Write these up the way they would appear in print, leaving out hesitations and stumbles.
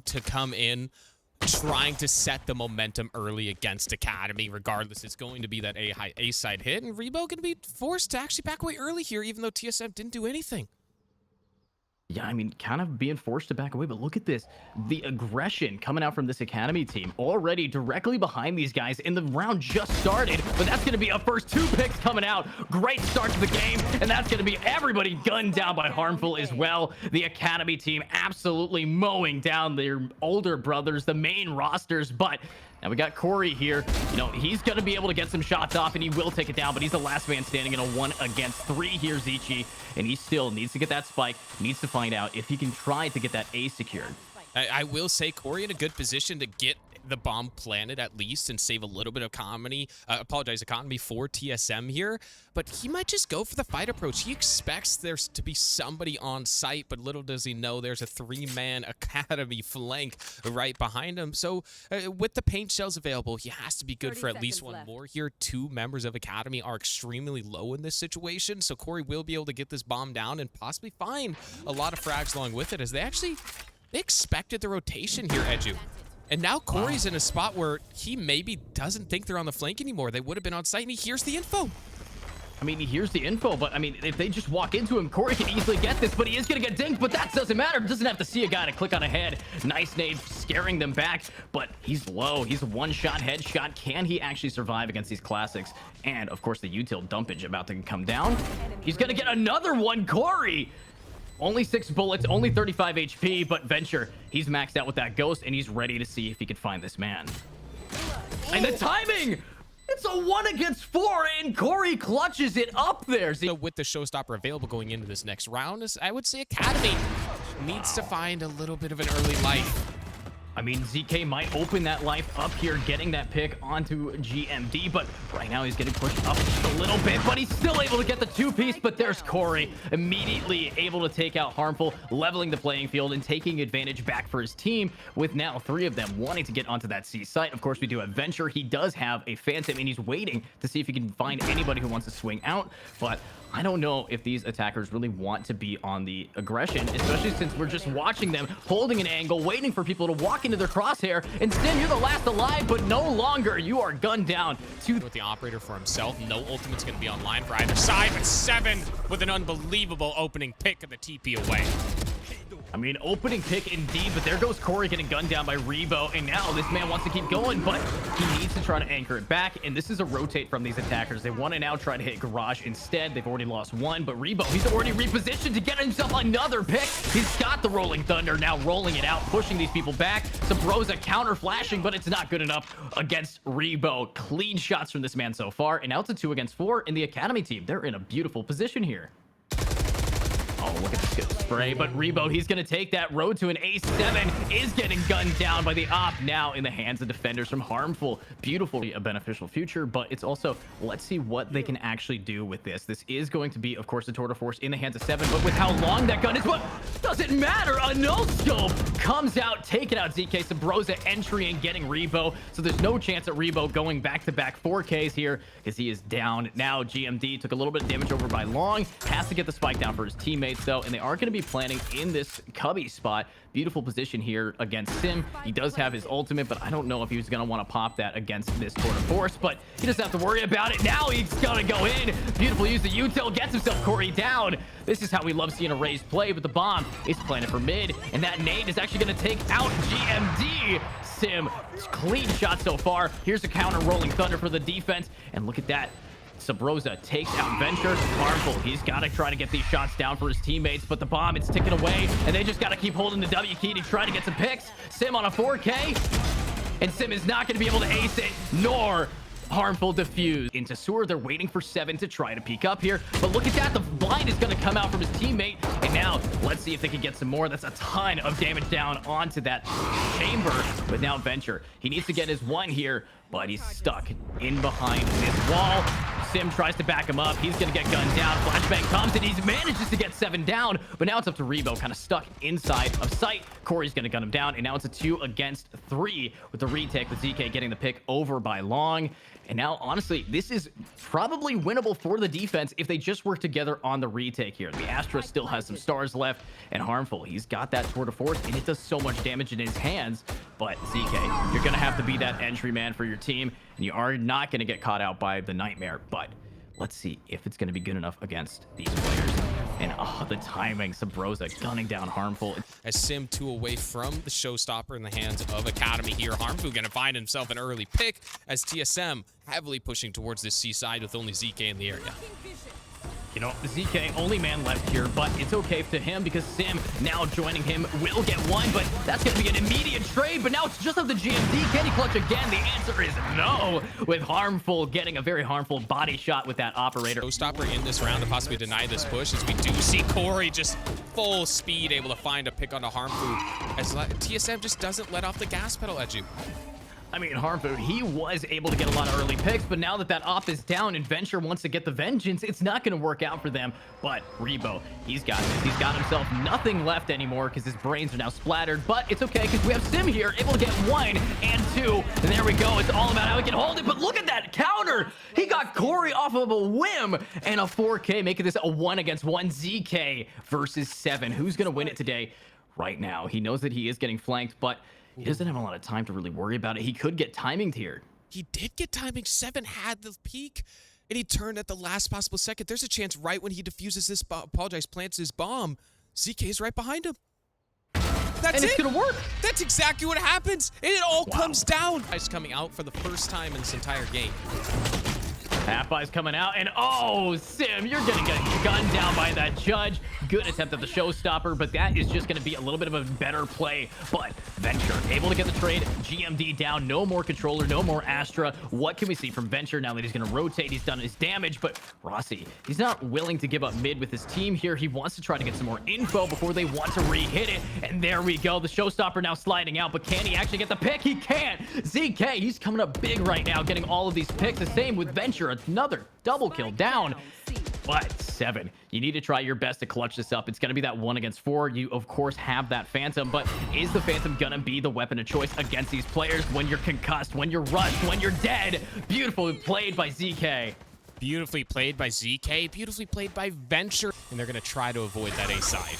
to come in trying to set the momentum early against Academy. Regardless, it's going to be that A side hit, and Rebo going to be forced to actually back away early here, even though TSM didn't do anything. Yeah, I mean, kind of being forced to back away, but look at this. The aggression coming out from this Academy team already directly behind these guys, and the round just started, but that's going to be a first 2 picks coming out. Great start to the game, and that's going to be everybody gunned down by Harmful as well. The Academy team absolutely mowing down their older brothers, the main rosters, but now we got Corey here. You know, he's going to be able to get some shots off, and he will take it down, but he's the last man standing in a 1 against 3 here, Zichi, and he still needs to get that spike, needs to find out if he can try to get that A secured. I will say Corey in a good position to get the bomb planted at least and save a little bit of economy for TSM here, but he might just go for the fight approach. He expects there's to be somebody on site, but little does he know there's a 3-man Academy flank right behind him. So with the paint shells available, he has to be good for at least one more here. 2 members of Academy are extremely low in this situation, so Corey will be able to get this bomb down and possibly find a lot of frags along with it, as they expected the rotation here, Edu. And now Corey's in a spot where he maybe doesn't think they're on the flank anymore. They would have been on site, and he hears the info. I mean, he hears the info, but I mean, if they just walk into him, Corey can easily get this, but he is going to get dinked, but that doesn't matter. Doesn't have to see a guy to click on a head. Nice nade, scaring them back, but he's low. He's a 1-shot headshot. Can he actually survive against these classics? And, of course, the util dumpage about to come down. He's going to get another one, Corey! Only 6 bullets, only 35 HP, but Venture, he's maxed out with that ghost, and he's ready to see if he can find this man. And the timing! It's a 1 against 4, and Corey clutches it up there. So with the showstopper available going into this next round, I would say Academy needs to find a little bit of an early life. I mean, ZK might open that life up here, getting that pick onto GMD, but right now he's getting pushed up just a little bit, but he's still able to get the 2-piece, but there's Corey, immediately able to take out Harmful, leveling the playing field and taking advantage back for his team, with now 3 of them wanting to get onto that C site. Of course, we do have Venture. He does have a Phantom, and he's waiting to see if he can find anybody who wants to swing out, but I don't know if these attackers really want to be on the aggression, especially since we're just watching them holding an angle, waiting for people to walk into their crosshair. And Sim, you're the last alive, but no longer. You are gunned down. With the operator for himself, no ultimate's going to be online for either side, but 7 with an unbelievable opening pick of the TP away. I mean, opening pick indeed, but there goes Corey getting gunned down by Rebo, and now this man wants to keep going, but he needs to try to anchor it back, and this is a rotate from these attackers. They want to now try to hit Garage instead. They've already lost 1, but Rebo, he's already repositioned to get himself another pick. He's got the Rolling Thunder, now rolling it out, pushing these people back. Sabrosa counter flashing, but it's not good enough against Rebo. Clean shots from this man so far, and now it's a 2 against 4 in the Academy team. They're in a beautiful position here. Oh, look at this good spray, but Rebo, he's going to take that road to an A7, is getting gunned down by the op, now in the hands of defenders from Harmful. Beautifully a beneficial future, but it's also, let's see what they can actually do with this. This is going to be, of course, a tour de force in the hands of 7, but with how long that gun is, what doesn't matter. A no-scope comes out, taking out ZK. Sabrosa entry and getting Rebo, so there's no chance at Rebo going back-to-back 4Ks here, because he is down. Now GMD took a little bit of damage over by Long, has to get the spike down for his teammates, though, and they are going to be planning in this cubby spot. Beautiful position here against Sim. He does have his ultimate, but I don't know if he was going to want to pop that against this tour de force, but he doesn't have to worry about it. Now he's going to go in. Beautiful use of util, gets himself Corey down. This is how we love seeing a raised play, but the bomb is planted for mid, and that nade is actually going to take out GMD. Sim, clean shot so far. Here's a counter Rolling Thunder for the defense, and look at that. Sabrosa takes out Venture. Harmful, he's got to try to get these shots down for his teammates, but the bomb, it's ticking away, and they just got to keep holding the W key to try to get some picks. Sim on a 4K, and Sim is not going to be able to ace it, nor Harmful defuse. Into sewer, they're waiting for 7 to try to peek up here, but look at that, the blind is going to come out from his teammate, and now let's see if they can get some more. That's a ton of damage down onto that chamber, but now Venture, he needs to get his 1 here, but he's stuck in behind this wall. Sim tries to back him up. He's going to get gunned down. Flashbang comes, and he manages to get 7 down. But now it's up to Rebo, kind of stuck inside of sight. Corey's going to gun him down, and now it's a 2 against 3 with the retake, with ZK getting the pick over by long. And now, honestly, this is probably winnable for the defense if they just work together on the retake here. The Astra still has some stars left, and Harmful, he's got that tour de force, and it does so much damage in his hands. But ZK, you're going to have to be that entry man for your team, and you are not going to get caught out by the Nightmare. But let's see if it's going to be good enough against these players. And oh, the timing, Sabrosa gunning down Harmful. As Sim 2 away from the showstopper in the hands of Academy here. Harmful gonna find himself an early pick as TSM heavily pushing towards this C-side with only ZK in the area. You know, ZK, only man left here, but it's okay to him because Sim now joining him will get 1, but that's going to be an immediate trade. But now it's just of the GMD. Can he clutch again? The answer is no, with Harmful getting a very harmful body shot with that operator. Showstopper in this round to possibly deny this push, as we do see Corey just full speed able to find a pick on a Harmful, as TSM just doesn't let off the gas pedal at you. I mean, Harmful, he was able to get a lot of early picks, but now that that op is down and Venture wants to get the vengeance, it's not going to work out for them. But Rebo, he's got this. He's got himself nothing left anymore because his brains are now splattered. But it's okay because we have Sim here, able to get 1 and 2. And there we go. It's all about how he can hold it. But look at that counter. He got Corey off of a whim, and a 4K, making this a 1 against 1 ZK versus 7. Who's going to win it today? Right now, he knows that he is getting flanked, but he doesn't have a lot of time to really worry about it. He could get timinged here. He did get timing. 7 had the peak, and he turned at the last possible second. There's a chance right when he defuses this, plants his bomb, ZK is right behind him. That's and it's gonna work. That's exactly what happens, and it all comes down. He's coming out for the first time in this entire game. Half-Eye's coming out, and oh, Sim, you're gonna get gunned down by that judge. Good attempt at the showstopper, but that is just gonna be a little bit of a better play. But Venture able to get the trade. GMD down, no more controller, no more Astra. What can we see from Venture now that he's gonna rotate? He's done his damage, but Rossi, he's not willing to give up mid with his team here. He wants to try to get some more info before they want to re-hit it. And there we go. The showstopper now sliding out, but can he actually get the pick? He can't. ZK, he's coming up big right now, getting all of these picks. The same with Venture. Another double kill down. But 7, you need to try your best to clutch this up. It's going to be that 1 against 4. You, of course, have that Phantom, but is the Phantom going to be the weapon of choice against these players when you're concussed, when you're rushed, when you're dead? Beautifully played by ZK. Beautifully played by ZK. Beautifully played by Venture. And they're going to try to avoid that A side.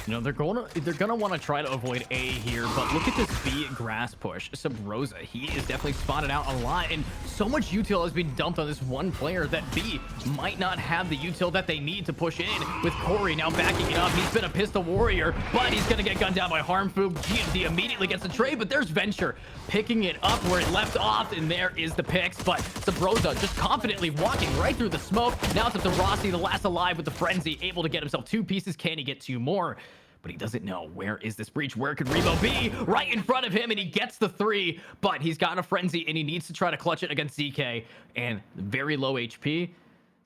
You know, they're gonna want to try to avoid A here, but look at this B grass push. Sabrosa, he is definitely spotted out a lot, and so much util has been dumped on this one player that B might not have the util that they need to push in. With Corey now backing it up, he's been a pistol warrior, but he's gonna get gunned down by Harmful. GMD immediately gets the trade, but there's Venture picking it up where it left off, and there is the picks. But Sabrosa just confidently walking right through the smoke. Now it's up to Rossi, the last alive with the frenzy, able to get himself 2 pieces. Can he get 2 more? But he doesn't know. Where is this breach? Where could Rebo be? Right in front of him, and he gets the 3. But he's got a frenzy, and he needs to try to clutch it against ZK. And very low HP.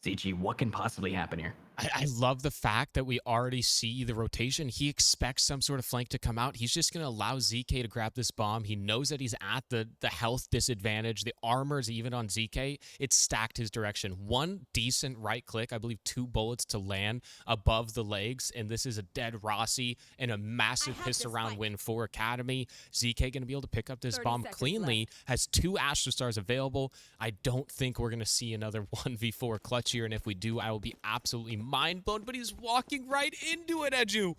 ZG, what can possibly happen here? I love the fact that we already see the rotation. He expects some sort of flank to come out. He's just going to allow ZK to grab this bomb. He knows that he's at the health disadvantage. The armor is even on ZK. It's stacked his direction. 1 decent right click, I believe 2 bullets to land above the legs, and this is a dead Rossi and a massive pistol round win for Academy. ZK going to be able to pick up this bomb cleanly, has 2 Astra Stars available. I don't think we're going to see another 1v4 clutch here, and if we do, I will be absolutely mind blown, but he's walking right into it, Edu.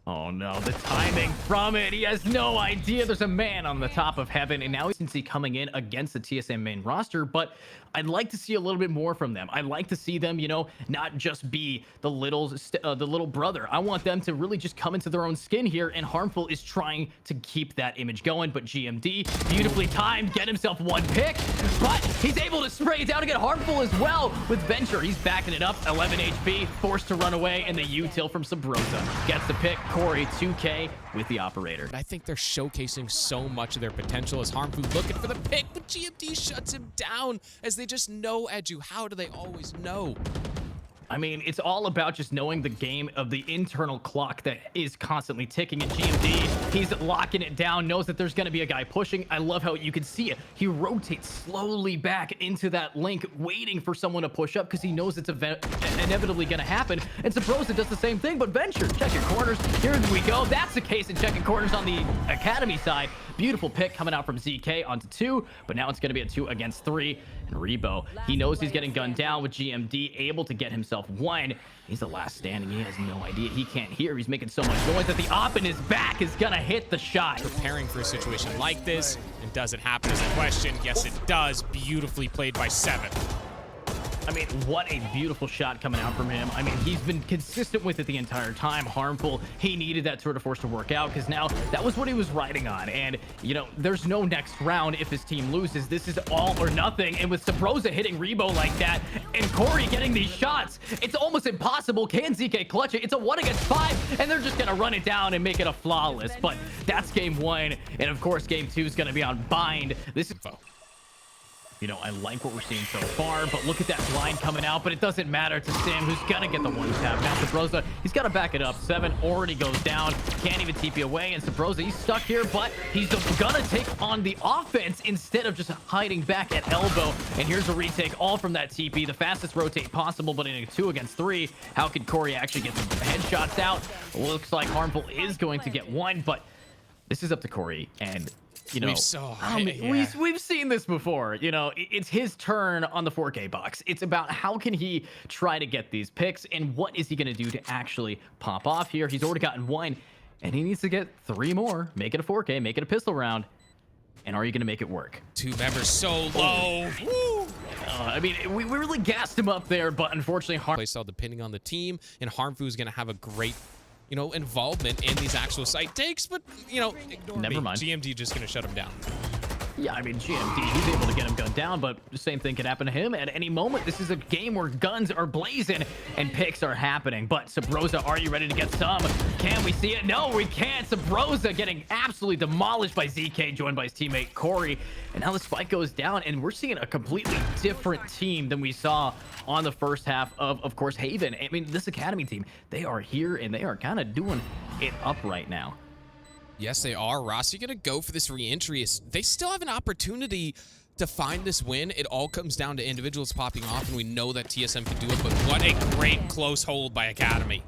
Oh no, the timing from it. He has no idea there's a man on the top of heaven, and now he's coming in against the TSM main roster, but I'd like to see a little bit more from them. I'd like to see them, you know, not just be the little brother. I want them to really just come into their own skin here, and Harmful is trying to keep that image going, but GMD, beautifully timed, get himself 1 pick, but he's able to spray it down to get Harmful as well with Venture. He's backing it up, 11 HP, forced to run away, and the util from Sabrosa gets the pick. Corey, 2K with the operator. I think they're showcasing so much of their potential as Harmful looking for the pick, but GMD shuts him down as they just know Edu. How do they always know? I mean, it's all about just knowing the game of the internal clock that is constantly ticking. And GMD, he's locking it down, knows that there's going to be a guy pushing. I love how you can see it. He rotates slowly back into that link, waiting for someone to push up because he knows it's inevitably going to happen. And tsm.a does the same thing, but Venture, checking corners. Here we go. That's the case in checking corners on the Academy side. Beautiful pick coming out from ZK onto 2, but now it's going to be a 2 against 3. And Rebo, he knows he's getting gunned down with GMD, able to get himself 1. He's the last standing. He has no idea. He can't hear. He's making so much noise that the op in his back is going to hit the shot. Preparing for a situation like this, and does it happen is the question. Yes, it does. Beautifully played by 7. I mean, what a beautiful shot coming out from him. I mean, he's been consistent with it the entire time. Harmful. He needed that tour de force to work out because now that was what he was riding on. And, you know, there's no next round if his team loses. This is all or nothing. And with tsm.a hitting Rebo like that and Corey getting these shots, it's almost impossible. Can ZK clutch it? It's a 1 against 5, and they're just going to run it down and make it a flawless. But that's game 1. And, of course, game 2 is going to be on bind. This is... You know, I like what we're seeing so far, but look at that blind coming out, but it doesn't matter to Sim, who's gonna get the 1 tap. Now tsm.a, he's gotta back it up. 7 already goes down, can't even TP away, and tsm.a, he's stuck here, but he's gonna take on the offense instead of just hiding back at elbow. And here's a retake, all from that TP, the fastest rotate possible, but in a 2 against 3, how could Corey actually get some headshots out? Looks like Harmful is going to get 1, but this is up to Corey, and you know, we've seen this before. You know, it's his turn on the 4K box. It's about how can he try to get these picks and what is he going to do to actually pop off here. He's already gotten 1 and he needs to get 3 more, make it a 4K, make it a pistol round. And are you going to make it work? 2 members so low. I mean, we really gassed him up there, but unfortunately, Saw depending on the team, and Harmfu is going to have a great, you know, involvement in these actual site takes, but, you know, never mind. GMD just gonna shut him down. Yeah, I mean, GMD, he's able to get him gunned down, but the same thing could happen to him at any moment. This is a game where guns are blazing and picks are happening. But tsm.a, are you ready to get some? Can we see it? No, we can't. tsm.a getting absolutely demolished by ZK, joined by his teammate Corey. And now the spike goes down, and we're seeing a completely different team than we saw on the first half of course, Haven. I mean, this Academy team, they are here, and they are kind of doing it up right now. Yes, they are. Ross, you're going to go for this re-entry. They still have an opportunity to find this win. It all comes down to individuals popping off, and we know that TSM can do it, but what a great close hold by Academy.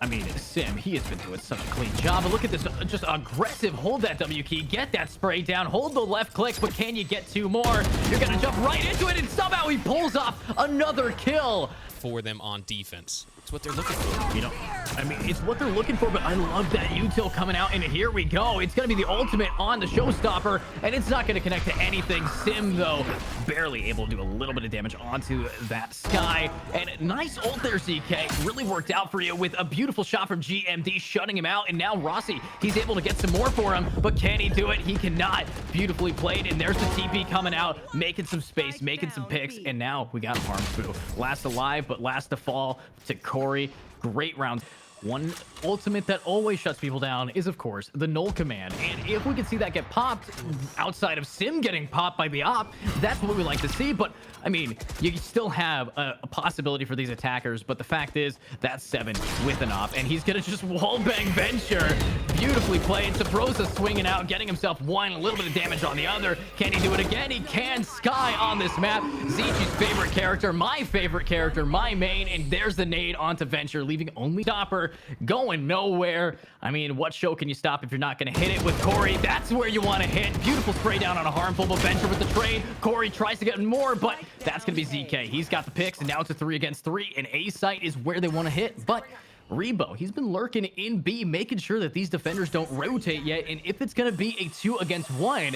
I mean, Sim, he has been doing such a clean job. But look at this, just aggressive. Hold that W key, get that spray down, hold the left click, but can you get 2 more? You're going to jump right into it, and somehow he pulls off another kill. For them on defense. It's what they're looking for. You know, I mean, it's what they're looking for, but I love that util coming out, and here we go. It's going to be the ultimate on the showstopper, and it's not going to connect to anything. Sim, though, barely able to do a little bit of damage onto that Sky. And nice ult there, ZK. Really worked out for you with a beautiful shot from GMD, shutting him out. And now Rossi, he's able to get some more for him, but can he do it? He cannot. Beautifully played, and there's the TP coming out, making some space, making some picks, and now we got Harmfu. Last alive, but last to fall to Corey. Great round. One ultimate that always shuts people down is, of course, the null command. And if we can see that get popped outside of Sim getting popped by the op, that's what we like to see. But, I mean, you still have a possibility for these attackers. But the fact is, that's 7 with an op. And he's going to just wallbang Venture. Beautifully played. tsm.a swinging out, getting himself 1, a little bit of damage on the other. Can he do it again? He can. Sky on this map. Zichi's favorite character, my favorite character, my main. And there's the nade onto Venture, leaving only Stopper going nowhere. I mean, what show can you stop if you're not going to hit it with Corey? That's where you want to hit. Beautiful spray down on a Harmful, but Venture with the trade. Corey tries to get more, but that's going to be ZK. He's got the picks, and now it's a 3 against 3, and A site is where they want to hit. But Rebo, he's been lurking in B, making sure that these defenders don't rotate yet, and if it's going to be a 2 against 1,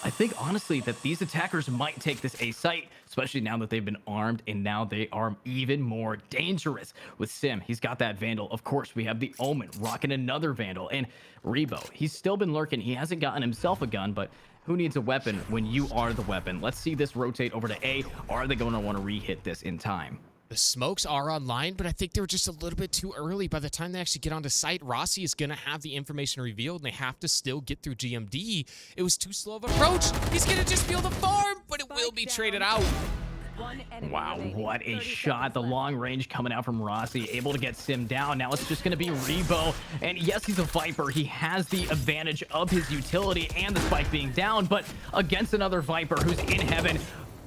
I think, honestly, that these attackers might take this A site, especially now that they've been armed, and now they are even more dangerous. With Sim, he's got that Vandal. Of course, we have the Omen rocking another Vandal. And Rebo, he's still been lurking. He hasn't gotten himself a gun, but who needs a weapon when you are the weapon? Let's see this rotate over to A. Are they going to want to re-hit this in time? The smokes are online, but I think they were just a little bit too early. By the time they actually get onto site, Rossi is going to have the information revealed, and they have to still get through GMD. It was too slow of an approach. He's going to just be able to farm, but it will be traded out. Wow, what a shot. The long range coming out from Rossi, able to get Sim down. Now it's just going to be Rebo. And yes, he's a Viper. He has the advantage of his utility and the spike being down, but against another Viper who's in heaven,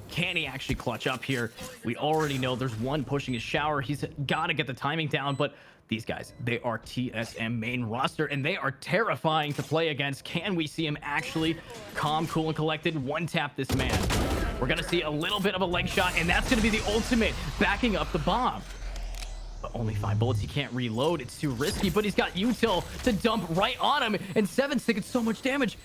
can he actually clutch up here? We already know there's one pushing his shower. He's got to get the timing down, but these guys, they are TSM main roster, and they are terrifying to play against. Can we see him actually calm, cool, and collected one-tap this man? We're going to see a little bit of a leg shot, and that's going to be the ultimate, backing up the bomb. But only 5 bullets. He can't reload. It's too risky, but he's got util to dump right on him, and 7's taking so much damage.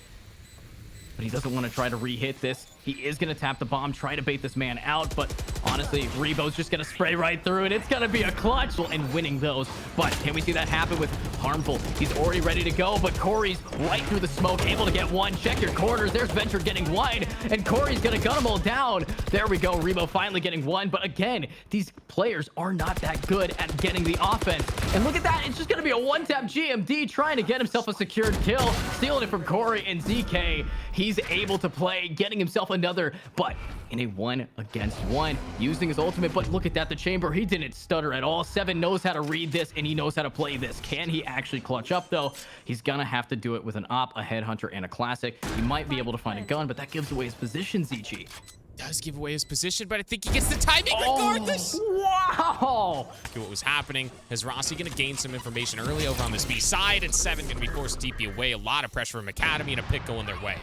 But he doesn't want to try to re-hit this. He is going to tap the bomb, try to bait this man out, but honestly, Rebo's just going to spray right through it. It's going to be a clutch and winning those. But can we see that happen with Harmful? He's already ready to go, but Corey's right through the smoke, able to get one. Check your corners. There's Venture getting one, and Corey's going to gun them all down. There we go. Rebo finally getting one. But again, these players are not that good at getting the offense. And look at that. It's just going to be a one-tap GMD trying to get himself a secured kill, stealing it from Corey, and ZK. He's able to play, getting himself another, but in a 1-against-1, using his ultimate. But look at that, the chamber, he didn't stutter at all. 7 knows how to read this, and he knows how to play this. Can he actually clutch up, though? He's gonna have to do it with an op, a headhunter, and a classic. He might be able to find a gun, but that gives away his position, ZG. Does give away his position, but I think he gets the timing regardless. Wow! What was happening? Is Rossi going to gain some information early over on this B side, and 7 going to be forced to TP away. A lot of pressure from Academy and a pick going their way.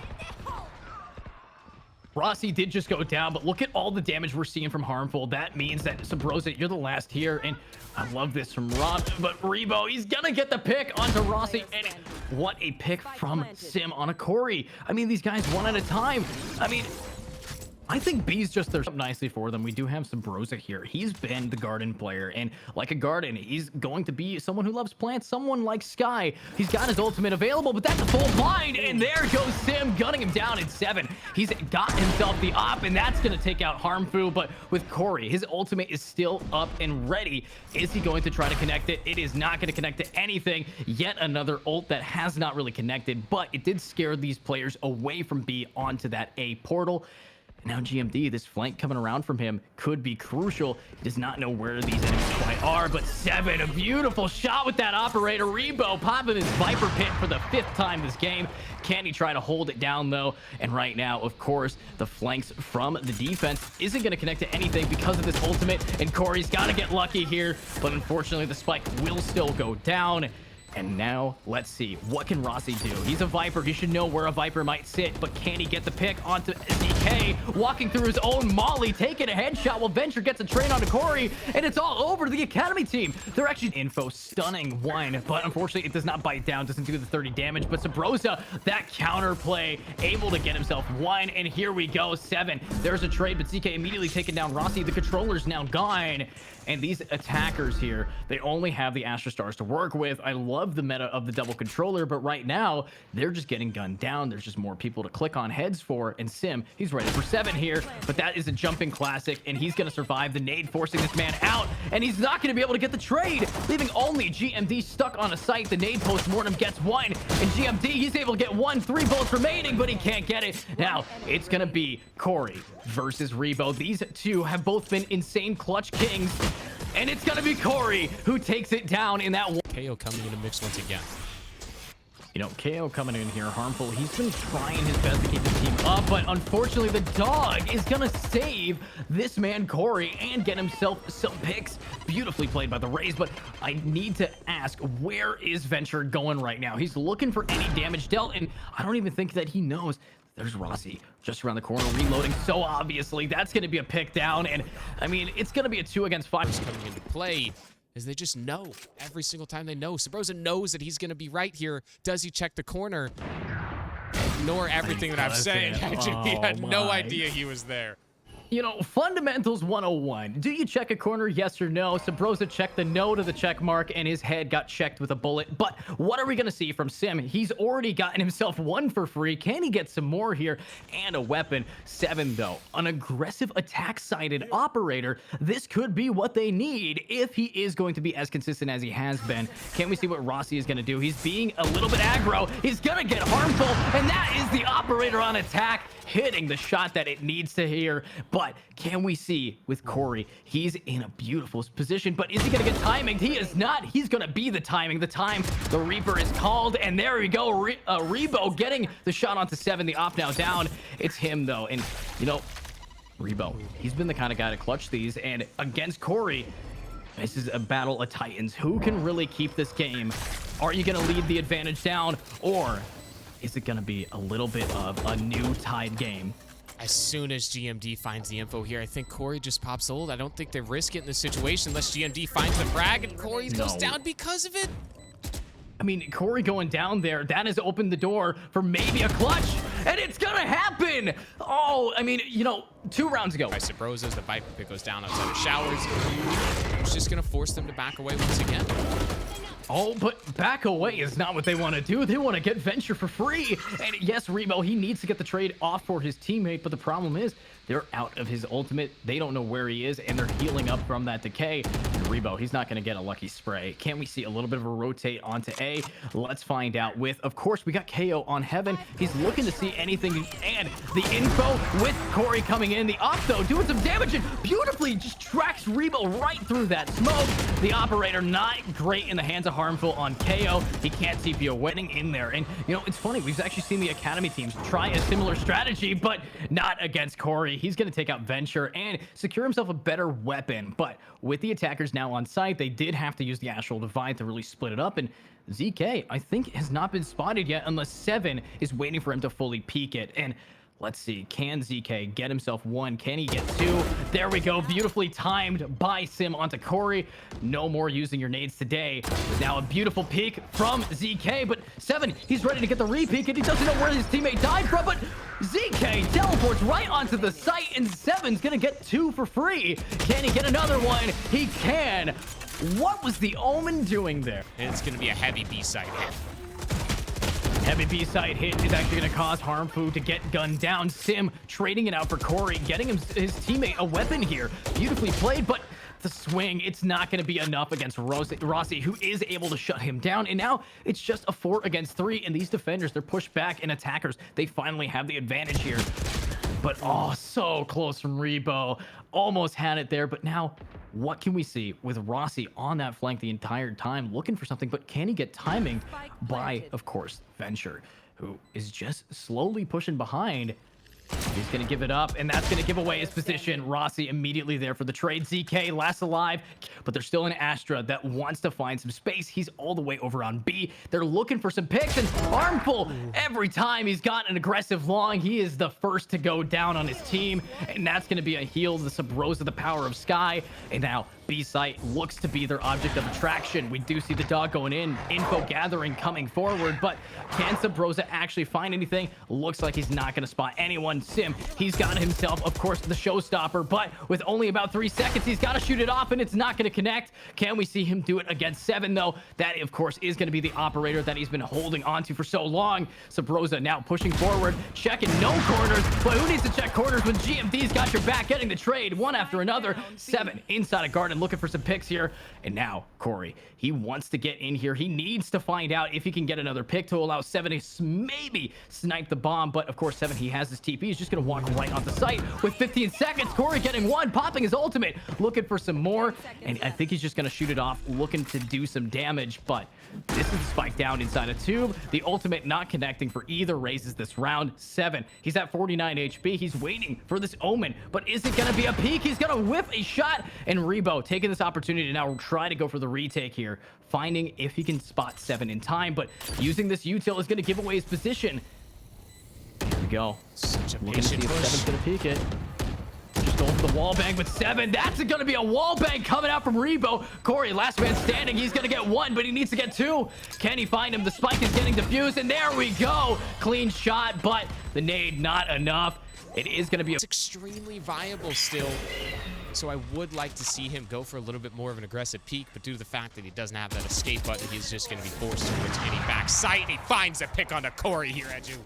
Rossi did just go down, but look at all the damage we're seeing from Harmful. That means that Sabrosa, you're the last here, and I love this from Rob, but Rebo, he's gonna get the pick onto Rossi, and what a pick from Sim on a Corey. I mean, these guys one at a time. I mean, I think B's just there nicely for them. We do have Sabrosa here. He's been the garden player, and like a garden, he's going to be someone who loves plants, someone like Sky. He's got his ultimate available, but that's a full blind, and there goes Sim, gunning him down in 7. He's got himself the op, and that's going to take out Harmfu, but with Corey, his ultimate is still up and ready. Is he going to try to connect it? It is not going to connect to anything. Yet another ult that has not really connected, but it did scare these players away from B onto that A portal. Now GMD, this flank coming around from him could be crucial. He does not know where these enemies quite are, but 7, a beautiful shot with that operator. Rebo popping his Viper Pit for the 5th time this game. Can he try to hold it down, though? And right now, of course, the flanks from the defense isn't going to connect to anything because of this ultimate, and Corey's got to get lucky here, but unfortunately, the spike will still go down. And now, let's see, what can Rossi do? He's a Viper. He should know where a Viper might sit, but can he get the pick onto ZK? Walking through his own molly, taking a headshot while Venture gets a trade onto Corey, and it's all over to the Academy team. They're actually info stunning one, but unfortunately, it does not bite down, doesn't do the 30 damage, but Sabrosa, that counter play, able to get himself one, and here we go, 7. There's a trade, but ZK immediately taking down Rossi. The controller's now gone. And these attackers here, they only have the Astra Stars to work with. I love the meta of the double controller, but right now, they're just getting gunned down. There's just more people to click on heads for. And Sim, he's ready for 7 here, but that is a jumping classic, and he's going to survive the nade, forcing this man out, and he's not going to be able to get the trade, leaving only GMD stuck on a site. The nade post-mortem gets 1, and GMD, he's able to get 1, 3 bullets remaining, but he can't get it. Now, it's going to be Corey versus Rebo. These two have both been insane clutch kings. And it's going to be Corey who takes it down in that one. KO coming in the mix once again. You know, KO coming in here, Harmful. He's been trying his best to keep the team up, but unfortunately, the dog is going to save this man, Corey, and get himself some picks. Beautifully played by the Rays, but I need to ask, where is Venture going right now? He's looking for any damage dealt, and I don't even think that he knows. There's Rossi just around the corner, reloading so obviously. That's going to be a pick down, and I mean, it's going to be a 2-against-5 coming into play, as they just know every single time they know. Sabrosa knows that he's going to be right here. Does he check the corner? Ignore everything that I'm saying. He had no idea he was there. You know, fundamentals 101. Do you check a corner? Yes or no? Sabrosa checked the no to the check mark, and his head got checked with a bullet. But what are we going to see from Sim? He's already gotten himself 1 for free. Can he get some more here? And a weapon. 7, though. An aggressive attack-sided operator. This could be what they need if he is going to be as consistent as he has been. Can we see what Rossi is going to do? He's being a little bit aggro. He's going to get Harmful, and that is the operator on attack, hitting the shot that it needs to hear. But can we see with Corey, he's in a beautiful position, but is he going to get timing? He is not. He's going to be the timing. The time the Reaper is called, and there we go. Rebo getting the shot onto 7. The op now down. It's him, though, and, you know, Rebo, he's been the kind of guy to clutch these, and against Corey, this is a battle of titans. Who can really keep this game? Are you going to lead the advantage down, or is it going to be a little bit of a new tied game? As soon as GMD finds the info here, I think Corey just pops ult. I don't think they risk it in this situation unless GMD finds the frag, and Corey goes down because of it. I mean, Corey going down there, that has opened the door for maybe a clutch, and it's gonna happen! Oh, I mean, you know, 2 rounds ago. By Sabrosas, the Viper pick goes down outside of showers. It's just gonna force them to back away once again. Oh, but back away is not what they want to do. They want to get Venture for free. And yes, Rebo, he needs to get the trade off for his teammate, but the problem is they're out of his ultimate. They don't know where he is, and they're healing up from that decay. And Rebo, he's not going to get a lucky spray. Can we see a little bit of a rotate onto A? Let's find out with, of course, we got KO on Heaven. He's looking to see anything, and the info with Corey coming in. The op, though, doing some damage, and beautifully just tracks Rebo right through that smoke. The operator not great in the hands of Harmful on KO. He can't TP a wedding in there. And, you know, it's funny. We've actually seen the Academy teams try a similar strategy, but not against Corey. He's going to take out Venture and secure himself a better weapon. But with the attackers now on site, they did have to use the Astral Divide to really split it up. And ZK, I think, has not been spotted yet unless 7 is waiting for him to fully peek it. And let's see, can ZK get himself 1? Can he get 2? There we go, beautifully timed by Sim onto Corey. No more using your nades today. Now a beautiful peek from ZK, but 7, he's ready to get the re-peek, and he doesn't know where his teammate died from, but ZK teleports right onto the site, and 7's gonna get 2 for free. Can he get another one? He can. What was the Omen doing there? It's gonna be a heavy B-side hit. Heavy B-side hit is actually going to cause Harmfu to get gunned down. Sim trading it out for Corey, getting his teammate a weapon here. Beautifully played, but the swing, it's not going to be enough against Rossi, who is able to shut him down. And now it's just a 4 against 3, and these defenders, they're pushed back, and attackers, they finally have the advantage here. But, oh, so close from Rebo. Almost had it there, but now what can we see with Rossi on that flank the entire time, looking for something, but can he get timing by, of course, Venture, who is just slowly pushing behind. He's going to give it up, and that's going to give away his position. Rossi immediately there for the trade. ZK last alive, but there's still an Astra that wants to find some space. He's all the way over on B. They're looking for some picks, and Harmful, every time he's got an aggressive long, he is the first to go down on his team, and that's going to be a heal to the Sabrosa, the power of Sky. And now B-site looks to be their object of attraction. We do see the dog going in, info gathering coming forward, but can Sabrosa actually find anything? Looks like he's not going to spot anyone. Sim, he's got himself, of course, the showstopper, but with only about 3 seconds, he's got to shoot it off, and it's not going to connect. Can we see him do it against 7, though? That, of course, is going to be the operator that he's been holding onto for so long. Sabrosa now pushing forward, checking no corners, but who needs to check corners when GMD's got your back, getting the trade one after another. 7 inside a garden, looking for some picks here. And now Corey, he wants to get in here. He needs to find out if he can get another pick to allow 7 to maybe snipe the bomb. But of course, 7, he has his TP. He's just going to walk right off the site with 15 seconds. Corey getting 1, popping his ultimate, looking for some more. And I think he's just going to shoot it off, looking to do some damage. But this is a spike down inside a tube. The ultimate not connecting for either raises this round. 7, he's at 49 HP. He's waiting for this Omen, but is it going to be a peek? He's going to whip a shot, and Rebo taking this opportunity to now try to go for the retake here, finding if he can spot 7 in time, but using this util is going to give away his position. Here we go. Such a Looking to see patient if push. 7's going to peek it. Just going for the wall bang with 7. That's going to be a wall bang coming out from Rebo. Corey, last man standing. He's going to get 1, but he needs to get 2. Can he find him? The spike is getting diffused, and there we go. Clean shot, but the nade not enough. It is going to be It's extremely viable still. So I would like to see him go for a little bit more of an aggressive peak, but due to the fact that he doesn't have that escape button, he's just going to be forced towards getting back sight. He finds a pick onto Corey here, Edu.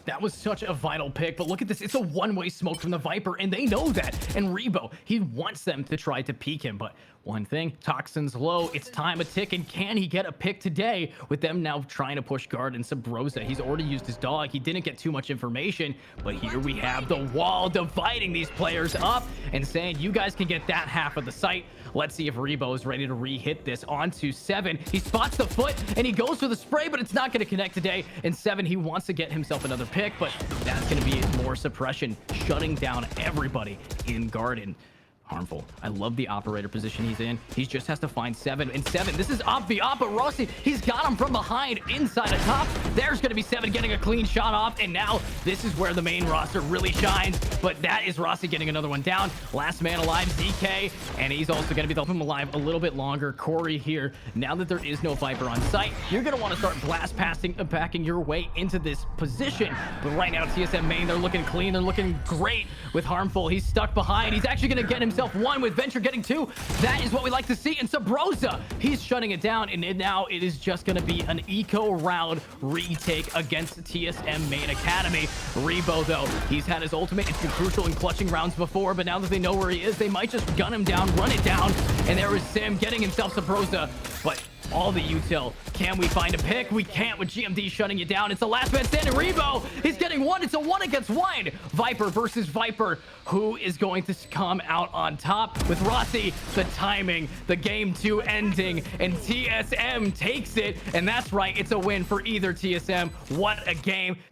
That was such a vital pick, but look at this. It's a one-way smoke from the Viper, and they know that. And Rebo, he wants them to try to peek him, but one thing. Toxin's low. It's time a tick, and can he get a pick today? With them now trying to push guard and Sabrosa. He's already used his dog. He didn't get too much information, but here we have the wall dividing these players up and saying, you guys can get that half of the site. Let's see if Rebo is ready to re-hit this onto 7. He spots the foot and he goes for the spray, but it's not going to connect today. And 7, he wants to get himself another pick, but that's going to be more suppression, shutting down everybody in Garden. Harmful. I love the operator position he's in. He just has to find 7. And 7, this is Op v Op, but Rossi, he's got him from behind inside a top. There's going to be 7 getting a clean shot off. And now this is where the main roster really shines. But that is Rossi getting another one down. Last man alive, ZK. And he's also going to be the him alive a little bit longer. Corey here. Now that there is no Viper on site, you're going to want to start blast passing, backing your way into this position. But right now, tsm main, they're looking clean. They're looking great with Harmful. He's stuck behind. He's actually going to get himself 1 with Venture getting 2. That is what we like to see. And Sabrosa, he's shutting it down. And now it is just going to be an eco round retake against the TSM main academy. Rebo, though, he's had his ultimate. It's been crucial in clutching rounds before, but now that they know where he is, they might just gun him down, run it down. And there is Sim getting himself Sabrosa. But all the util. Can we find a pick? We can't with GMD shutting it down. It's the last man standing. Rebo, he's getting 1. It's a 1 against 1. Viper versus Viper. Who is going to come out on top? With Rossi, the timing, the game 2 ending, and TSM takes it. And that's right, it's a win for either TSM. What a game.